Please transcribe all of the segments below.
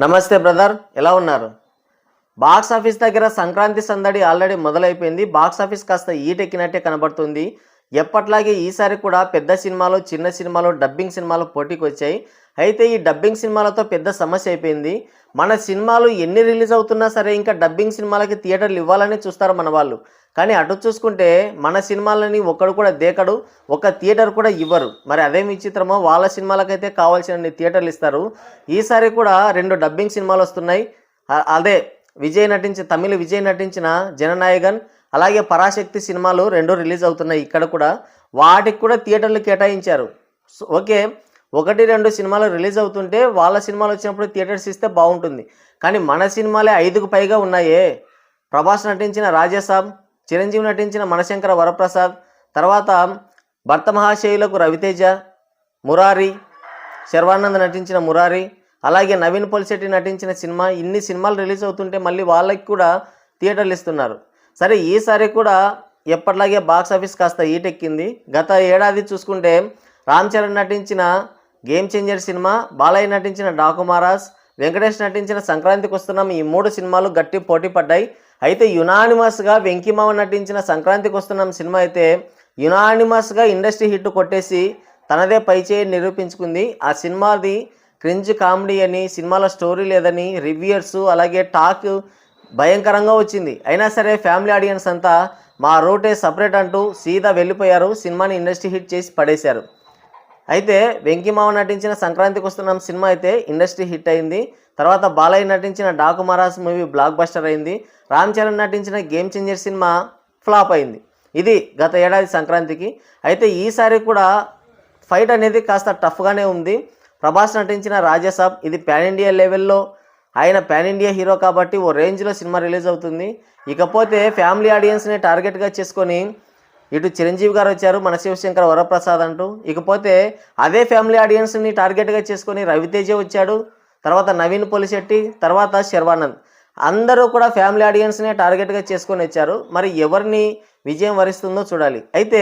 నమస్తే బ్రదర్, ఎలా ఉన్నారు? బాక్స్ ఆఫీస్ దగ్గర సంక్రాంతి సందడి ఆల్రెడీ మొదలైపోయింది. బాక్స్ ఆఫీస్ కాస్త ఈటెక్కినట్టే కనబడుతుంది. ఎప్పట్లాగే ఈసారి కూడా పెద్ద సినిమాలు, చిన్న సినిమాలు, డబ్బింగ్ సినిమాలు పోటీకి వచ్చాయి. అయితే ఈ డబ్బింగ్ సినిమాలతో పెద్ద సమస్య అయిపోయింది. మన సినిమాలు ఎన్ని రిలీజ్ అవుతున్నా సరే ఇంకా డబ్బింగ్ సినిమాలకి థియేటర్లు ఇవ్వాలని చూస్తారు మన వాళ్ళు. కానీ అటు చూసుకుంటే మన సినిమాలని ఒక్కడు కూడా దేకడు, ఒక థియేటర్ కూడా ఇవ్వరు. మరి అదేమి విచిత్రమో, వాళ్ళ సినిమాలకైతే కావాల్సిన థియేటర్లు ఇస్తారు. ఈసారి కూడా 2 డబ్బింగ్ సినిమాలు వస్తున్నాయి. అదే తమిళ విజయ్ నటించిన జననాయగన్, అలాగే పరాశక్తి సినిమాలు 2 రిలీజ్ అవుతున్నాయి ఇక్కడ కూడా. వాటికి కూడా థియేటర్లు కేటాయించారు. ఓకే, 1-2 సినిమాలు రిలీజ్ అవుతుంటే వాళ్ళ సినిమాలు వచ్చినప్పుడు థియేటర్స్ ఇస్తే బాగుంటుంది. కానీ మన సినిమాలే 5కు పైగా ఉన్నాయే. ప్రభాస్ నటించిన రాజాసాబ్, చిరంజీవి నటించిన మనశంకర వరప్రసాద్, తర్వాత భర్త మహాశయులకు రవితేజ, మురారి, శర్వానంద్ నటించిన మురారి, అలాగే నవీన్ పొలిశెట్టి నటించిన సినిమా, ఇన్ని సినిమాలు రిలీజ్ అవుతుంటే మళ్ళీ వాళ్ళకి కూడా థియేటర్లు ఇస్తున్నారు. సరే, ఈసారి కూడా ఎప్పటిలాగే బాక్స్ ఆఫీస్ కాస్త ఈటెక్కింది. గత ఏడాది చూసుకుంటే రామ్ చరణ్ నటించిన గేమ్ చేంజర్ సినిమా, బాలయ్య నటించిన డాకుమారాస్, వెంకటేష్ నటించిన సంక్రాంతికి వస్తున్నాం, ఈ 3 సినిమాలు గట్టి పోటీ పడ్డాయి. అయితే యునానిమస్గా వెంకీమావ నటించిన సంక్రాంతికి వస్తున్నాం సినిమా అయితే యునానిమస్గా ఇండస్ట్రీ హిట్ కొట్టేసి తనదే పైచేయి నిరూపించుకుంది. ఆ సినిమాది క్రింజ్ కామెడీ అని, సినిమాలో స్టోరీ లేదని రివ్యూయర్స్ అలాగే టాక్ భయంకరంగా వచ్చింది. అయినా సరే ఫ్యామిలీ ఆడియన్స్ అంతా మా రూటే సపరేట్ అంటూ సీదా వెళ్ళిపోయారు. సినిమాని ఇండస్ట్రీ హిట్ చేసి పడేశారు. అయితే వెంకీమావ నటించిన సంక్రాంతికి వస్తున్నాం సినిమా అయితే ఇండస్ట్రీ హిట్ అయింది. తర్వాత బాలయ్య నటించిన డాకుమారాస్ మూవీ బ్లాక్ బస్టర్ అయింది. రామ్ చరణ్ నటించిన గేమ్ చేంజర్ సినిమా ఫ్లాప్ అయింది. ఇది గత ఏడాది సంక్రాంతికి. అయితే ఈసారి కూడా ఫైట్ అనేది కాస్త టఫ్గానే ఉంది. ప్రభాస్ నటించిన రాజాసాబ్, ఇది పాన్ ఇండియా లెవెల్లో, ఆయన పాన్ ఇండియా హీరో కాబట్టి ఓ రేంజ్లో సినిమా రిలీజ్ అవుతుంది. ఇకపోతే ఫ్యామిలీ ఆడియన్స్ని టార్గెట్గా చేసుకొని ఇటు చిరంజీవి గారు వచ్చారు, మన శివశంకర వరప్రసాద్ అంటూ. ఇకపోతే అదే ఫ్యామిలీ ఆడియన్స్ని టార్గెట్గా చేసుకొని రవితేజ వచ్చాడు, తర్వాత నవీన్ పొలిశెట్టి, తర్వాత శర్వానంద్. అందరూ కూడా ఫ్యామిలీ ఆడియన్స్నే టార్గెట్గా చేసుకొని వచ్చారు. మరి ఎవరిని విజయం వరిస్తుందో చూడాలి. అయితే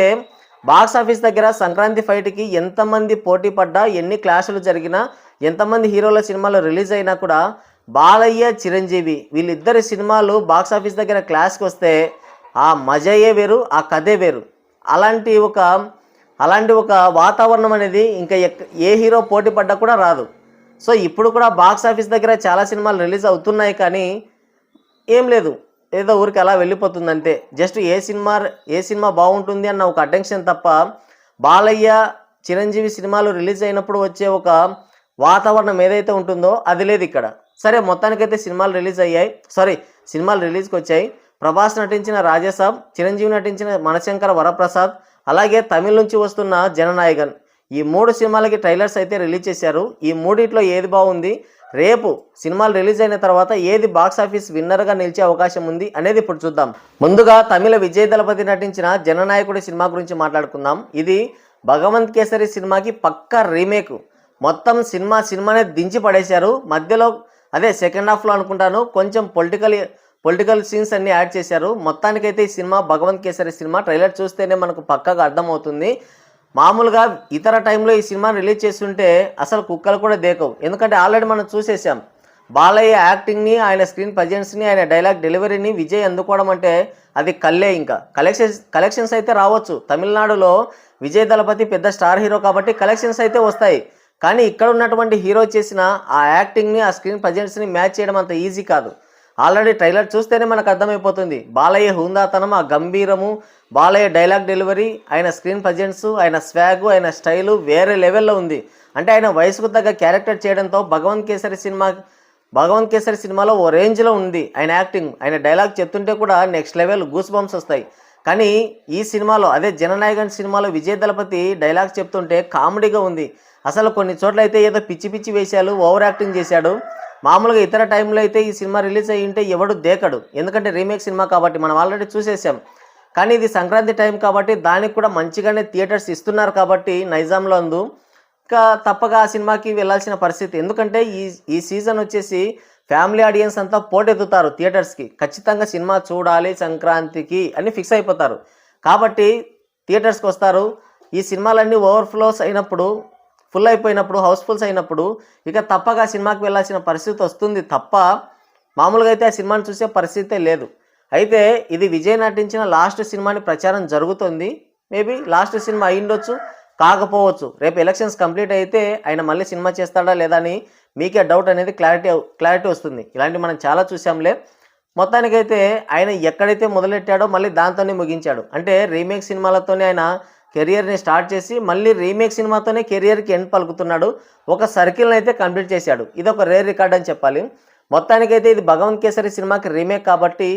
బాక్స్ ఆఫీస్ దగ్గర సంక్రాంతి ఫైట్కి ఎంతమంది పోటీ పడ్డా, ఎన్ని క్లాషులు జరిగినా, ఎంతమంది హీరోల సినిమాలు రిలీజ్ అయినా కూడా బాలయ్య, చిరంజీవి వీళ్ళిద్దరి సినిమాలు బాక్స్ ఆఫీస్ దగ్గర క్లాష్కి వస్తే ఆ మజయే వేరు, ఆ కథే వేరు. అలాంటి ఒక వాతావరణం అనేది ఇంకా ఏ హీరో పోటీ పడ్డా కూడా రాదు. సో ఇప్పుడు కూడా బాక్స్ ఆఫీస్ దగ్గర చాలా సినిమాలు రిలీజ్ అవుతున్నాయి, కానీ ఏం లేదు, ఏదో ఊరికి అలా వెళ్ళిపోతుంది అంతే. జస్ట్ ఏ సినిమా బాగుంటుంది అన్న ఒక అటెన్షన్ తప్ప బాలయ్య, చిరంజీవి సినిమాలు రిలీజ్ అయినప్పుడు వచ్చే ఒక వాతావరణం ఏదైతే ఉంటుందో అది లేదు ఇక్కడ. సరే, మొత్తానికైతే సినిమాలు రిలీజ్కి వచ్చాయి. ప్రభాస్ నటించిన రాజాసాబ్, చిరంజీవి నటించిన మనశంకర వరప్రసాద్, అలాగే తమిళ నుంచి వస్తున్న జననాయగన్, ఈ 3 సినిమాలకి ట్రైలర్స్ అయితే రిలీజ్ చేశారు. ఈ 3 ఏది బాగుంది, రేపు సినిమాలు రిలీజ్ అయిన తర్వాత ఏది బాక్స్ ఆఫీస్ విన్నర్గా నిలిచే అవకాశం ఉంది అనేది ఇప్పుడు చూద్దాం. ముందుగా తమిళ విజయ్ దళపతి నటించిన జననాయకుడి సినిమా గురించి మాట్లాడుకుందాం. ఇది భగవంత్ కేసరి సినిమాకి పక్కా రీమేక్. మొత్తం సినిమానే దించి పడేశారు. మధ్యలో అదే సెకండ్ హాఫ్లో అనుకుంటాను కొంచెం పొలిటికల్ సీన్స్ అన్ని యాడ్ చేశారు. మొత్తానికైతే ఈ cinema Bhagavanth Kesari cinema trailer చూస్తేనే మనకు పక్కాగా అర్థమవుతుంది. మామూలుగా ఇతర టైంలో ఈ సినిమాని రిలీజ్ చేస్తుంటే అసలు కుక్కలు కూడా దేకవు. ఎందుకంటే ఆల్రెడీ మనం చూసేసాం బాలయ్య యాక్టింగ్ని, ఆయన స్క్రీన్ ప్రజెన్స్ని, ఆయన డైలాగ్ డెలివరీని విజయ్ అందుకోవడం అంటే అది కల్లే. ఇంకా కలెక్షన్స్ అయితే రావచ్చు. తమిళనాడులో విజయ్ దళపతి పెద్ద స్టార్ హీరో కాబట్టి కలెక్షన్స్ అయితే వస్తాయి. కానీ ఇక్కడ ఉన్నటువంటి హీరో చేసిన ఆ యాక్టింగ్ని, ఆ స్క్రీన్ ప్రజెన్స్ని మ్యాచ్ చేయడం అంత ఈజీ కాదు. ఆల్రెడీ ట్రైలర్ చూస్తేనే మనకు అర్థమైపోతుంది. బాలయ్య హుందాతనం, ఆ గంభీరము, బాలయ్య డైలాగ్ డెలివరీ, ఆయన స్క్రీన్ ప్రజెన్స్, ఆయన స్వాగు, ఆయన స్టైలు వేరే లెవెల్లో ఉంది. అంటే ఆయన వయసుకు తగ్గ క్యారెక్టర్ చేయడంతో భగవంత్ కేసరి సినిమాలో ఓ రేంజ్లో ఉంది ఆయన యాక్టింగ్. ఆయన డైలాగ్ చెప్తుంటే కూడా నెక్స్ట్ లెవెల్ గూస్ బంప్స్ వస్తాయి. కానీ ఈ సినిమాలో, అదే జననాయగన్ సినిమాలో విజయ్ దళపతి డైలాగ్స్ చెప్తుంటే కామెడీగా ఉంది. అసలు కొన్ని చోట్ల అయితే ఏదో పిచ్చి వేషాలు, ఓవర్ యాక్టింగ్ చేశాడు. మామూలుగా ఇతర టైంలో అయితే ఈ సినిమా రిలీజ్ అయ్యి ఉంటే ఎవడు దేకడు, ఎందుకంటే రీమేక్ సినిమా కాబట్టి మనం ఆల్రెడీ చూసేసాం. కానీ ఇది సంక్రాంతి టైం కాబట్టి దానికి కూడా మంచిగానే థియేటర్స్ ఇస్తున్నారు కాబట్టి నైజాంలో ఇంకా తప్పగా ఆ సినిమాకి వెళ్ళాల్సిన పరిస్థితి. ఎందుకంటే ఈ సీజన్ వచ్చేసి ఫ్యామిలీ ఆడియన్స్ అంతా పోటెత్తుతారు థియేటర్స్కి. ఖచ్చితంగా సినిమా చూడాలి సంక్రాంతికి అని ఫిక్స్ అయిపోతారు కాబట్టి థియేటర్స్కి వస్తారు. ఈ సినిమాలన్నీ ఓవర్ఫ్లోస్ అయినప్పుడు ఫుల్ అయిపోయినప్పుడు, హౌస్ఫుల్స్ అయినప్పుడు ఇక తప్పక ఆ సినిమాకి వెళ్ళాల్సిన పరిస్థితి వస్తుంది తప్ప మామూలుగా అయితే ఆ సినిమాని చూసే పరిస్థితే లేదు. అయితే ఇది విజయ్ నటించిన లాస్ట్ సినిమాని ప్రచారం జరుగుతుంది. మేబీ లాస్ట్ సినిమా అయ్యుండొచ్చు, కాకపోవచ్చు. రేపు ఎలక్షన్స్ కంప్లీట్ అయితే ఆయన మళ్ళీ సినిమా చేస్తాడా లేదా అని మీకే డౌట్ అనేది క్లారిటీ వస్తుంది. ఇలాంటివి మనం చాలా చూసాంలే. మొత్తానికైతే ఆయన ఎక్కడైతే మొదలెట్టాడో మళ్ళీ దాంతోనే ముగించాడు. అంటే రీమేక్ సినిమాలతోనే ఆయన కెరియర్ని స్టార్ట్ చేసి మళ్ళీ రీమేక్ సినిమాతోనే కెరియర్కి ఎండ్ పలుకుతున్నాడు. ఒక సర్కిల్ని అయితే కంప్లీట్ చేశాడు. ఇది ఒక రేర్ రికార్డ్ అని చెప్పాలి. మొత్తానికైతే ఇది భగవంత్ కేసరి సినిమాకి రీమేక్ కాబట్టి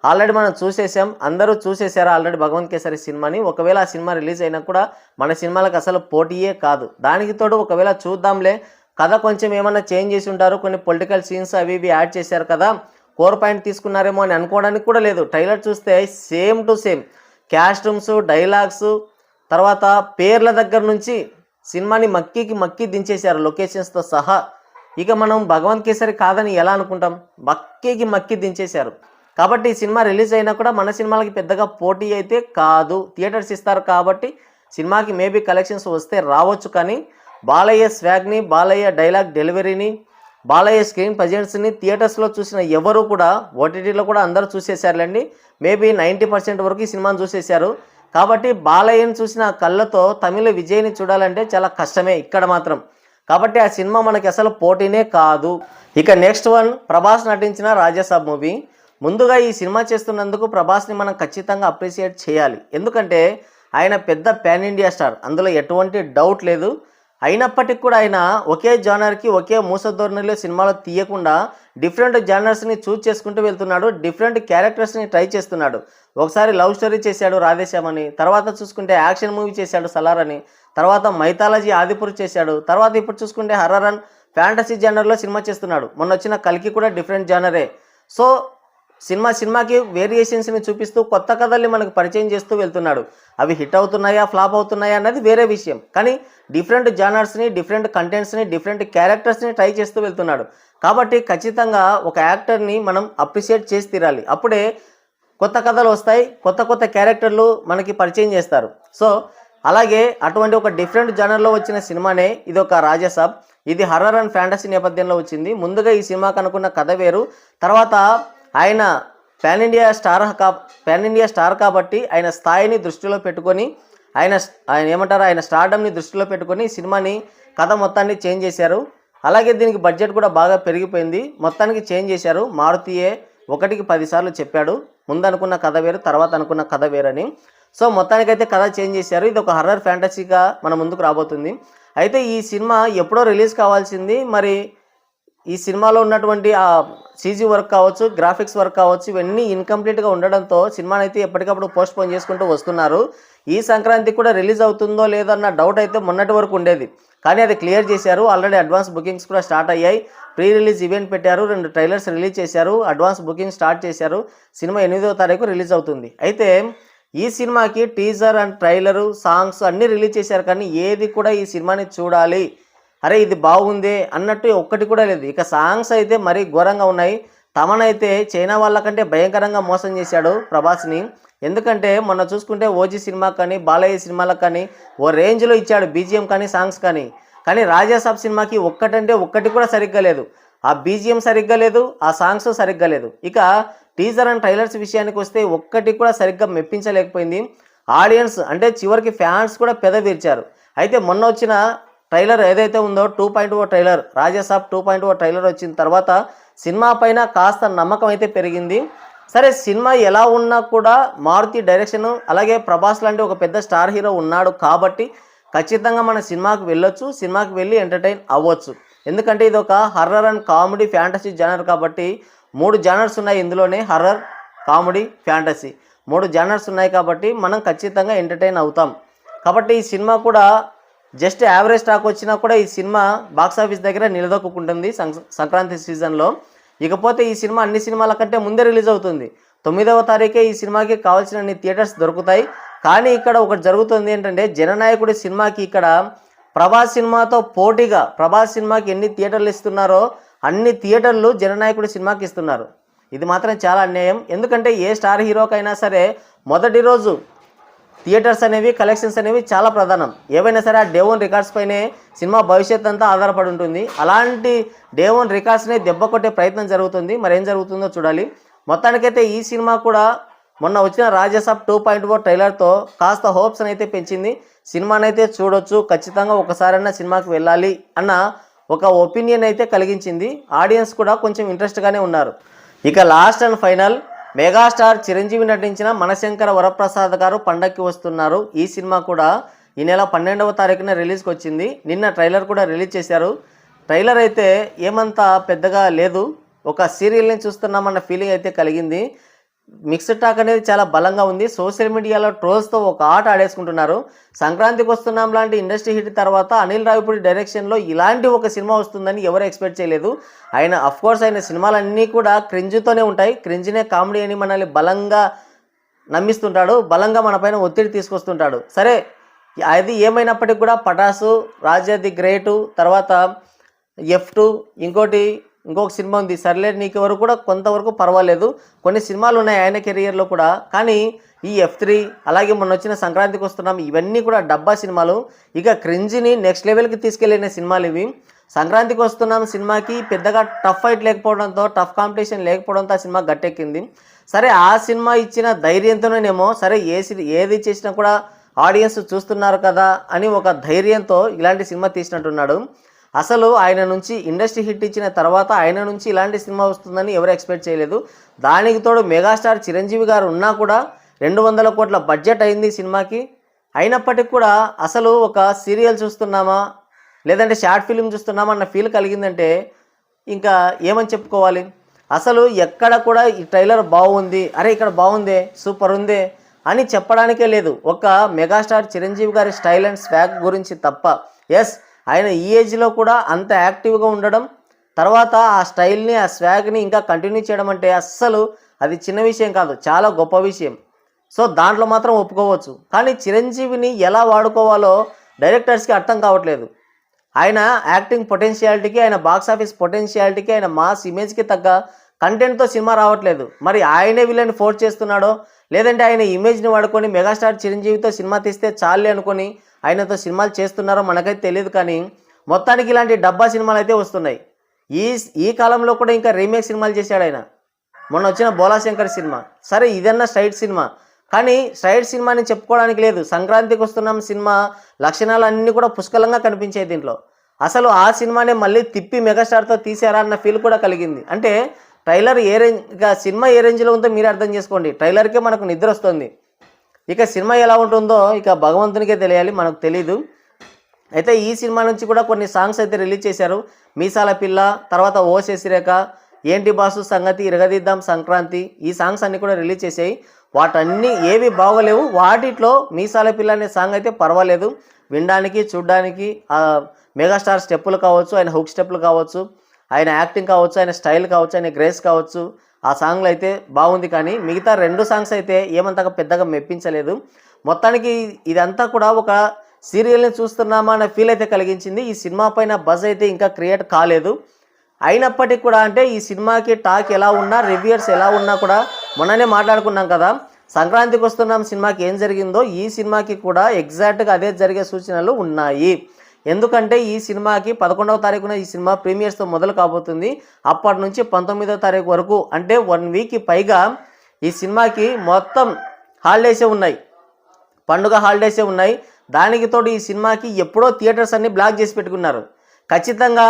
ఆల్రెడీ మనం చూసేసాం, అందరూ చూసేసారు ఆల్రెడీ భగవంత్ కేసరి సినిమాని. ఒకవేళ ఆ సినిమా రిలీజ్ అయినా కూడా మన సినిమాలకు అసలు పోటీయే కాదు. దానికి తోడు ఒకవేళ చూద్దాంలే, కథ కొంచెం ఏమన్నా చేంజ్ చేసి ఉంటారు, కొన్ని పొలిటికల్ సీన్స్ అవి ఇవి యాడ్ చేశారు కదా, కోర్ పాయింట్ తీసుకున్నారేమో అని అనుకోవడానికి కూడా లేదు. ట్రైలర్ చూస్తే సేమ్ టు సేమ్ క్యాస్ట్యూమ్స్, డైలాగ్స్, తర్వాత పేర్ల దగ్గర నుంచి సినిమాని మక్కి దించేశారు లొకేషన్స్తో సహా. ఇక మనం భగవంత్ కేసరి కాదని ఎలా అనుకుంటాం? మక్కి దించేశారు. కాబట్టి ఈ సినిమా రిలీజ్ అయినా కూడా మన సినిమాలకి పెద్దగా పోటీ అయితే కాదు. థియేటర్స్ ఇస్తారు కాబట్టి సినిమాకి మేబీ కలెక్షన్స్ వస్తే రావచ్చు, కానీ బాలయ్య స్వాగ్ని, బాలయ్య డైలాగ్ డెలివరీని, బాలయ్య స్క్రీన్ ప్రజెన్స్ని థియేటర్స్లో చూసిన ఎవరు కూడా ఓటీటీలో కూడా అందరూ చూసేశారులేండి. మేబీ 90% వరకు ఈ సినిమాను చూసేశారు. కాబట్టి బాలయ్యని చూసిన కళ్ళతో తమిళ విజయ్ని చూడాలంటే చాలా కష్టమే ఇక్కడ మాత్రం. కాబట్టి ఆ సినిమా మనకి అసలు పోటీనే కాదు. ఇక నెక్స్ట్ వన్, ప్రభాస్ నటించిన రాజాసాబ్ మూవీ. ముందుగా ఈ సినిమా చేస్తున్నందుకు ప్రభాస్ని మనం ఖచ్చితంగా అప్రిషియేట్ చేయాలి. ఎందుకంటే ఆయన పెద్ద పాన్ ఇండియా స్టార్, అందులో ఎటువంటి డౌట్ లేదు. అయినప్పటికీ కూడా ఆయన ఒకే జానర్కి ఒకే మూసధోరణిలో సినిమాలో తీయకుండా డిఫరెంట్ జానర్స్ని చూస్ చేసుకుంటూ వెళ్తున్నాడు. డిఫరెంట్ క్యారెక్టర్స్ని ట్రై చేస్తున్నాడు. ఒకసారి లవ్ స్టోరీ చేశాడు రాధేశ్యామ్ అని, తర్వాత చూసుకుంటే యాక్షన్ మూవీ చేశాడు సలార్ అని, తర్వాత మైథాలజీ ఆదిపురు చేశాడు, తర్వాత ఇప్పుడు చూసుకుంటే హర్రర్ అండ్ ఫ్యాంటసీ జానర్లో సినిమా చేస్తున్నాడు. మొన్న వచ్చిన కల్కి కూడా డిఫరెంట్ జానరే. సో సినిమాకి వేరియేషన్స్ని చూపిస్తూ కొత్త కథల్ని మనకు పరిచయం చేస్తూ వెళ్తున్నాడు. అవి హిట్ అవుతున్నాయా, ఫ్లాప్ అవుతున్నాయా అన్నది వేరే విషయం, కానీ డిఫరెంట్ జానర్స్ని, డిఫరెంట్ కంటెంట్స్ని, డిఫరెంట్ క్యారెక్టర్స్ని ట్రై చేస్తూ వెళ్తున్నాడు. కాబట్టి ఖచ్చితంగా ఒక యాక్టర్ని మనం అప్రిషియేట్ చేసి తీరాలి. అప్పుడే కొత్త కథలు వస్తాయి, కొత్త క్యారెక్టర్లు మనకి పరిచయం చేస్తారు. సో అలాగే అటువంటి ఒక డిఫరెంట్ జానర్లో వచ్చిన సినిమానే ఇది ఒక రాజాసాబ్. ఇది హర్రర్ అండ్ ఫ్యాంటసీ నేపథ్యంలో వచ్చింది. ముందుగా ఈ సినిమాకి అనుకున్న కథ వేరు, తర్వాత ఆయన పాన్ ఇండియా స్టార్ కాబట్టి ఆయన స్థాయిని దృష్టిలో పెట్టుకొని ఆయన స్టార్డమ్ని దృష్టిలో పెట్టుకొని సినిమాని కథ మొత్తాన్ని చేంజ్ చేశారు. అలాగే దీనికి బడ్జెట్ కూడా బాగా పెరిగిపోయింది, మొత్తానికి చేంజ్ చేశారు. మారుతియే 1కి 10 సార్లు చెప్పాడు, ముందు అనుకున్న కథ వేరు, తర్వాత అనుకున్న కథ వేరని. సో మొత్తానికైతే కథ చేంజ్ చేశారు. ఇది ఒక హర్రర్ ఫ్యాంటసీగా మన ముందుకు రాబోతుంది. అయితే ఈ సినిమా ఎప్పుడో రిలీజ్ కావాల్సింది, మరి ఈ సినిమాలో ఉన్నటువంటి ఆ సీజీ వర్క్ కావచ్చు, గ్రాఫిక్స్ వర్క్ కావచ్చు, ఇవన్నీ ఇన్కంప్లీట్గా ఉండడంతో సినిమాని అయితే ఎప్పటికప్పుడు పోస్ట్ పోన్ చేసుకుంటూ వస్తున్నారు. ఈ సంక్రాంతికి కూడా రిలీజ్ అవుతుందో లేదో అన్న డౌట్ అయితే మొన్నటి వరకు ఉండేది, కానీ అది క్లియర్ చేశారు. ఆల్రెడీ అడ్వాన్స్ బుకింగ్స్ కూడా స్టార్ట్ అయ్యాయి. ప్రీ రిలీజ్ ఈవెంట్ పెట్టారు, 2 ట్రైలర్స్ రిలీజ్ చేశారు, అడ్వాన్స్ బుకింగ్ స్టార్ట్ చేశారు. సినిమా 8వ తారీఖు రిలీజ్ అవుతుంది. అయితే ఈ సినిమాకి టీజర్ అండ్ ట్రైలరు, సాంగ్స్ అన్నీ రిలీజ్ చేశారు, కానీ ఏది కూడా ఈ సినిమాని చూడాలి, అరే ఇది బాగుంది అన్నట్టు ఒక్కటి కూడా లేదు. ఇక సాంగ్స్ అయితే మరీ ఘోరంగా ఉన్నాయి. తమనైతే చైనా వాళ్ళకంటే భయంకరంగా మోసం చేశాడు ప్రభాస్ని. ఎందుకంటే మొన్న చూసుకుంటే ఓజీ సినిమా కానీ, బాలయ్య సినిమాలకు కానీ ఓ రేంజ్లో ఇచ్చాడు బీజిఎం కానీ, సాంగ్స్ కానీ రాజాసాబ్ సినిమాకి ఒక్కటంటే ఒక్కటి కూడా సరిగ్గా లేదు. ఆ బీజిఎం సరిగ్గా లేదు, ఆ సాంగ్స్ సరిగ్గా లేదు. ఇక టీజర్ అండ్ ట్రైలర్స్ విషయానికి వస్తే ఒక్కటి కూడా సరిగ్గా మెప్పించలేకపోయింది. ఆడియన్స్ అంటే చివరికి ఫ్యాన్స్ కూడా పెదవిర్చారు. అయితే మొన్న వచ్చిన ట్రైలర్ ఏదైతే ఉందో 2.0 ట్రైలర్, రాజాసాబ్ 2.0 ట్రైలర్ వచ్చిన తర్వాత సినిమా పైన కాస్త నమ్మకం అయితే పెరిగింది. సరే సినిమా ఎలా ఉన్నా కూడా మారుతి డైరెక్షన్, అలాగే ప్రభాస్ లాంటి ఒక పెద్ద స్టార్ హీరో ఉన్నాడు కాబట్టి ఖచ్చితంగా మన సినిమాకి వెళ్ళొచ్చు, సినిమాకి వెళ్ళి ఎంటర్టైన్ అవ్వచ్చు. ఎందుకంటే ఇది ఒక horror and comedy fantasy genre కాబట్టి 3 జానర్స్ ఉన్నాయి ఇందులోనే, హర్రర్, కామెడీ, ఫ్యాంటసీ 3 జానర్స్ ఉన్నాయి కాబట్టి మనం ఖచ్చితంగా ఎంటర్టైన్ అవుతాం. కాబట్టి ఈ సినిమా కూడా జస్ట్ యావరేజ్ స్టాక్ వచ్చినా కూడా ఈ సినిమా బాక్సాఫీస్ దగ్గర నిలదొక్కుంటుంది సంక్రాంతి సీజన్లో. ఇకపోతే ఈ సినిమా అన్ని సినిమాల కంటే ముందే రిలీజ్ అవుతుంది. 9వ తారీఖే ఈ సినిమాకి కావాల్సిన అన్ని థియేటర్స్ దొరుకుతాయి. కానీ ఇక్కడ ఒకటి జరుగుతుంది ఏంటంటే, జననాయకుడి సినిమాకి ఇక్కడ ప్రభాస్ సినిమాతో పోటీగా ప్రభాస్ సినిమాకి ఎన్ని థియేటర్లు ఇస్తున్నారో అన్ని థియేటర్లు జననాయకుడి సినిమాకి ఇస్తున్నారు. ఇది మాత్రం చాలా అన్యాయం. ఎందుకంటే ఏ స్టార్ హీరోకైనా సరే మొదటి రోజు థియేటర్స్ అనేవి, కలెక్షన్స్ అనేవి చాలా ప్రధానం. ఏవైనా సరే ఆ డే వన్ రికార్డ్స్ పైనే సినిమా భవిష్యత్ అంతా ఆధారపడి ఉంటుంది. అలాంటి డే వన్ రికార్డ్స్ని దెబ్బ కొట్టే ప్రయత్నం జరుగుతుంది. మరి ఏం జరుగుతుందో చూడాలి. మొత్తానికైతే ఈ సినిమా కూడా మొన్న వచ్చిన రాజాసాబ్ 2.0 ట్రైలర్తో కాస్త హోప్స్ అయితే పెంచింది. సినిమానైతే చూడొచ్చు, ఖచ్చితంగా ఒకసారైనా సినిమాకి వెళ్ళాలి అన్న ఒక ఒపీనియన్ అయితే కలిగించింది. ఆడియన్స్ కూడా కొంచెం ఇంట్రెస్ట్గానే ఉన్నారు. ఇక last and final, megastar Chiranjeevi నటించిన మనశంకర వరప్రసాద్ గారు పండక్కి వస్తున్నారు. ఈ సినిమా కూడా ఈ నెల 12వ తారీఖున రిలీజ్కి వచ్చింది. నిన్న ట్రైలర్ కూడా రిలీజ్ చేశారు. ట్రైలర్ అయితే ఏమంత పెద్దగా లేదు, ఒక సీరియల్ని చూస్తున్నామన్న ఫీలింగ్ అయితే కలిగింది. మిక్స్డ్ టాక్ అనేది చాలా బలంగా ఉంది. సోషల్ మీడియాలో ట్రోల్స్తో ఒక ఆట ఆడేసుకుంటున్నారు. సంక్రాంతికి వస్తున్నాం లాంటి ఇండస్ట్రీ హిట్ తర్వాత అనిల్ రావిపూడి డైరెక్షన్లో ఇలాంటి ఒక సినిమా వస్తుందని ఎవరు ఎక్స్పెక్ట్ చేయలేదు. ఆయన అఫ్కోర్స్ ఆయన సినిమాలన్నీ కూడా క్రింజ్తోనే ఉంటాయి. క్రింజ్నే కామెడీ అని మనల్ని బలంగా నమ్మిస్తుంటాడు, బలంగా మన పైన ఒత్తిడి తీసుకొస్తుంటాడు. సరే, అది ఏమైనప్పటికీ కూడా పటాసు, రాజా ది గ్రేటు, తర్వాత F2, ఇంకొక సినిమా ఉంది సర్లే నీకు వరకు కూడా కొంతవరకు పర్వాలేదు. కొన్ని సినిమాలు ఉన్నాయి ఆయన కెరియర్లో కూడా. కానీ ఈ F3 అలాగే మొన్న వచ్చిన సంక్రాంతికి వస్తున్నాం ఇవన్నీ కూడా డబ్బా సినిమాలు. ఇక క్రింజ్ని నెక్స్ట్ లెవెల్కి తీసుకెళ్ళిన సినిమాలు ఇవి. సంక్రాంతికి వస్తున్నాం సినిమాకి పెద్దగా టఫ్ ఫైట్ లేకపోవడంతో, టఫ్ కాంపిటీషన్ లేకపోవడంతో ఆ సినిమా గట్టెక్కింది. సరే, ఆ సినిమా ఇచ్చిన ధైర్యంతోనేమో సరే ఏది చేసినా కూడా ఆడియన్స్ చూస్తున్నారు కదా అని ఒక ధైర్యంతో ఇలాంటి సినిమా తీసినట్టున్నాడు. అసలు ఆయన నుంచి ఇండస్ట్రీ హిట్ ఇచ్చిన తర్వాత ఆయన నుంచి ఇలాంటి సినిమా వస్తుందని ఎవరు ఎక్స్పెక్ట్ చేయలేదు. దానికి తోడు మెగాస్టార్ చిరంజీవి గారు ఉన్నా కూడా 200 కోట్ల బడ్జెట్ అయింది సినిమాకి. అయినప్పటికీ కూడా అసలు ఒక సీరియల్ చూస్తున్నామా లేదంటే షార్ట్ ఫిల్మ్ చూస్తున్నామా అన్న ఫీల్ కలిగిందంటే ఇంకా ఏమని చెప్పుకోవాలి. అసలు ఎక్కడ కూడా ఈ ట్రైలర్ బాగుంది, అరే ఇక్కడ బాగుందే, సూపర్ ఉందే అని చెప్పడానికే లేదు. ఒక మెగాస్టార్ చిరంజీవి గారి స్టైల్ అండ్ స్వాగ్ గురించి తప్ప. ఎస్, ఆయన ఈ ఏజ్లో కూడా అంత యాక్టివ్గా ఉండడం, తర్వాత ఆ స్టైల్ని, ఆ స్వాగ్ని ఇంకా కంటిన్యూ చేయడం అంటే అస్సలు అది చిన్న విషయం కాదు, చాలా గొప్ప విషయం. సో దాంట్లో మాత్రం ఒప్పుకోవచ్చు. కానీ చిరంజీవిని ఎలా వాడుకోవాలో డైరెక్టర్స్కి అర్థం కావట్లేదు. ఆయన యాక్టింగ్ పొటెన్షియాలిటీకి, ఆయన బాక్స్ ఆఫీస్ పొటెన్షియాలిటీకి, ఆయన మాస్ ఇమేజ్కి తగ్గ కంటెంట్తో సినిమా రావట్లేదు. మరి ఆయనే వీళ్ళని ఫోర్స్ చేస్తున్నాడో లేదంటే ఆయన ఇమేజ్ని వాడుకొని మెగాస్టార్ చిరంజీవితో సినిమా తీస్తే చాలే అనుకొని ఆయనతో సినిమాలు చేస్తున్నారో మనకైతే తెలియదు. కానీ మొత్తానికి ఇలాంటి డబ్బా సినిమాలు అయితే వస్తున్నాయి. ఈ కాలంలో కూడా ఇంకా రీమేక్ సినిమాలు చేశాడు ఆయన. మొన్న వచ్చిన బోలాశంకర్ సినిమా, సరే ఇదన్నా స్ట్రైట్ సినిమా, కానీ స్ట్రైట్ సినిమాని చెప్పుకోవడానికి లేదు. సంక్రాంతికి వస్తున్నాం సినిమా లక్షణాలు అన్నీ కూడా పుష్కలంగా కనిపించాయి దీంట్లో. అసలు ఆ సినిమానే మళ్ళీ తిప్పి మెగాస్టార్తో తీసారా అన్న ఫీల్ కూడా కలిగింది. అంటే ట్రైలర్ సినిమా ఏ రేంజ్లో ఉందో మీరు అర్థం చేసుకోండి. ట్రైలర్కే మనకు నిద్ర వస్తుంది. ఇక సినిమా ఎలా ఉంటుందో ఇక భగవంతునికే తెలియాలి, మనకు తెలీదు. అయితే ఈ సినిమా నుంచి కూడా కొన్ని సాంగ్స్ అయితే రిలీజ్ చేశారు. మీసాల పిల్ల, తర్వాత ఓ శశిరేఖ, ఏంటి బాసు సంగతి, ఇరగదిద్దాం సంక్రాంతి, ఈ సాంగ్స్ అన్నీ కూడా రిలీజ్ చేసాయి. వాటన్నీ ఏవి బాగోలేవు. వాటిలో మీసాల పిల్ల అనే సాంగ్ అయితే పర్వాలేదు, వినడానికి చూడడానికి. మెగాస్టార్ స్టెప్పులు కావచ్చు, ఆయన హుక్ స్టెప్పులు కావచ్చు, ఆయన యాక్టింగ్ కావచ్చు, ఆయన స్టైల్ కావచ్చు, ఆయన గ్రేస్ కావచ్చు, ఆ సాంగ్లో అయితే బాగుంది. కానీ మిగతా 2 సాంగ్స్ అయితే ఏమంతగా పెద్దగా మెప్పించలేదు. మొత్తానికి ఇదంతా కూడా ఒక సీరియల్ని చూస్తున్నామా అనే ఫీల్ అయితే కలిగించింది. ఈ సినిమా పైన బజ్ అయితే ఇంకా క్రియేట్ కాలేదు. అయినప్పటికీ కూడా అంటే ఈ సినిమాకి టాక్ ఎలా ఉన్నా, రివ్యూయర్స్ ఎలా ఉన్నా కూడా మొన్ననే మాట్లాడుకున్నాం కదా, సంక్రాంతికి వస్తున్నాం సినిమాకి ఏం జరిగిందో ఈ సినిమాకి కూడా ఎగ్జాక్ట్గా అదే జరిగే సూచనలు ఉన్నాయి. ఎందుకంటే ఈ సినిమాకి 11వ తారీఖున ఈ సినిమా ప్రీమియర్స్తో మొదలు కాబోతుంది. అప్పటి నుంచి 19వ తారీఖు వరకు అంటే 1 వీక్కి పైగా ఈ సినిమాకి మొత్తం హాలిడేసే ఉన్నాయి, పండుగ హాలిడేసే ఉన్నాయి. దానికి తోడు ఈ సినిమాకి ఎప్పుడో థియేటర్స్ అన్ని బ్లాక్ చేసి పెట్టుకున్నారు. ఖచ్చితంగా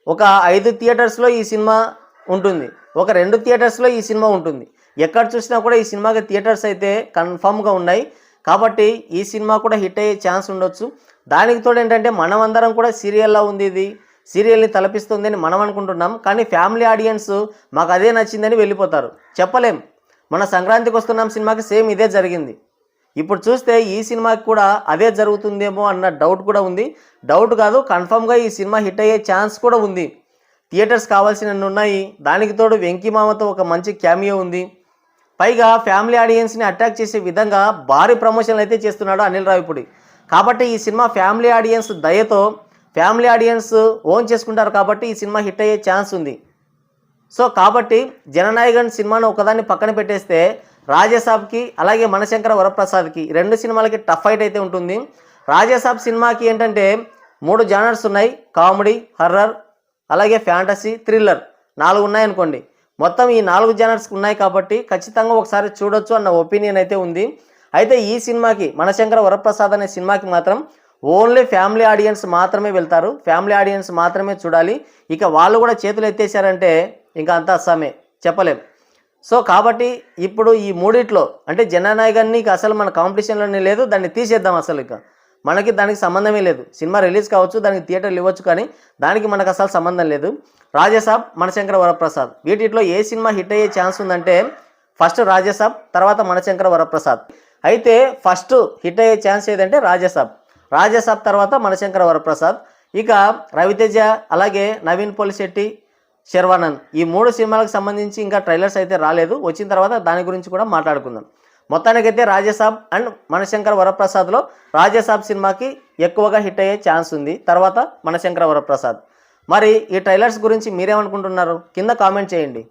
ఒక 5 థియేటర్స్లో ఈ సినిమా ఉంటుంది, ఒక 2 థియేటర్స్లో ఈ సినిమా ఉంటుంది. ఎక్కడ చూసినా కూడా ఈ సినిమాకి థియేటర్స్ అయితే కన్ఫామ్గా ఉన్నాయి. కాబట్టి ఈ సినిమా కూడా హిట్ అయ్యే ఛాన్స్ ఉండొచ్చు. దానికి తోడు ఏంటంటే మనం అందరం కూడా సీరియల్లా ఉంది, ఇది సీరియల్ని తలపిస్తుంది అని మనం అనుకుంటున్నాం. కానీ ఫ్యామిలీ ఆడియన్స్ మాకు అదే నచ్చిందని వెళ్ళిపోతారు. చెప్పలేం. మన సంక్రాంతికి వస్తున్నాం సినిమాకి సేమ్ ఇదే జరిగింది. ఇప్పుడు చూస్తే ఈ సినిమాకి కూడా అదే జరుగుతుందేమో అన్న డౌట్ కూడా ఉంది. డౌట్ కాదు, కన్ఫామ్గా ఈ సినిమా హిట్ అయ్యే ఛాన్స్ కూడా ఉంది. థియేటర్స్ కావాల్సినవి ఉన్నాయి. దానికి తోడు వెంకీ మామతో ఒక మంచి క్యామియో ఉంది. పైగా ఫ్యామిలీ ఆడియన్స్ని అట్రాక్ట్ చేసే విధంగా భారీ ప్రమోషన్లు అయితే చేస్తున్నాడు అనిల్ రావిపూడి. కాబట్టి ఈ సినిమా ఫ్యామిలీ ఆడియన్స్ దయతో ఫ్యామిలీ ఆడియన్స్ ఓన్ చేసుకుంటారు. కాబట్టి ఈ సినిమా హిట్ అయ్యే ఛాన్స్ ఉంది. సో కాబట్టి జననాయకన్ సినిమాను ఒకదాన్ని పక్కన పెట్టేస్తే రాజాసాబ్కి అలాగే మనశంకర వరప్రసాద్కి 2 సినిమాలకి టఫ్ ఫైట్ అయితే ఉంటుంది. రాజాసాబ్ సినిమాకి ఏంటంటే 3 జానర్స్ ఉన్నాయి. కామెడీ, హర్రర్, అలాగే ఫ్యాంటసీ, థ్రిల్లర్ 4 ఉన్నాయనుకోండి. మొత్తం ఈ 4 జానర్స్ ఉన్నాయి కాబట్టి ఖచ్చితంగా ఒకసారి చూడొచ్చు అన్న ఒపీనియన్ అయితే ఉంది. అయితే ఈ సినిమాకి మనశంకర వరప్రసాద్ అనే సినిమాకి మాత్రం ఓన్లీ ఫ్యామిలీ ఆడియన్స్ మాత్రమే వెళ్తారు. ఫ్యామిలీ ఆడియన్స్ మాత్రమే చూడాలి. ఇక వాళ్ళు కూడా చేతులు ఎత్తేసారంటే ఇంకా అంతా అస్సామే, చెప్పలేం. సో కాబట్టి ఇప్పుడు ఈ మూడిట్లో అంటే జననాయకాన్ని ఇక అసలు మన కాంపిటీషన్లోనే లేదు, దాన్ని తీసేద్దాం. అసలు ఇక మనకి దానికి సంబంధమే లేదు. సినిమా రిలీజ్ కావచ్చు, దానికి థియేటర్లు ఇవ్వచ్చు, కానీ దానికి మనకు అసలు సంబంధం లేదు. రాజాసాబ్, మనశంకర వరప్రసాద్ వీటిలో ఏ సినిమా హిట్ అయ్యే ఛాన్స్ ఉందంటే ఫస్ట్ రాజాసాబ్, తర్వాత మనశంకర వరప్రసాద్. అయితే ఫస్ట్ హిట్ అయ్యే ఛాన్స్ ఏదంటే రాజాసాబ్ తర్వాత మనశంకర వరప్రసాద్. ఇక రవితేజ అలాగే నవీన్ పోలిశెట్టి, శర్వానంద్ ఈ 3 సినిమాలకు సంబంధించి ఇంకా ట్రైలర్స్ అయితే రాలేదు. వచ్చిన తర్వాత దాని గురించి కూడా మాట్లాడుకుందాం. మొత్తానికైతే రాజాసాబ్ అండ్ మనశంకర వరప్రసాద్లో రాజాసాబ్ సినిమాకి ఎక్కువగా హిట్ అయ్యే ఛాన్స్ ఉంది, తర్వాత మనశంకర వరప్రసాద్. మరి ఈ ట్రైలర్స్ గురించి మీరేమనుకుంటున్నారు కింద కామెంట్ చేయండి.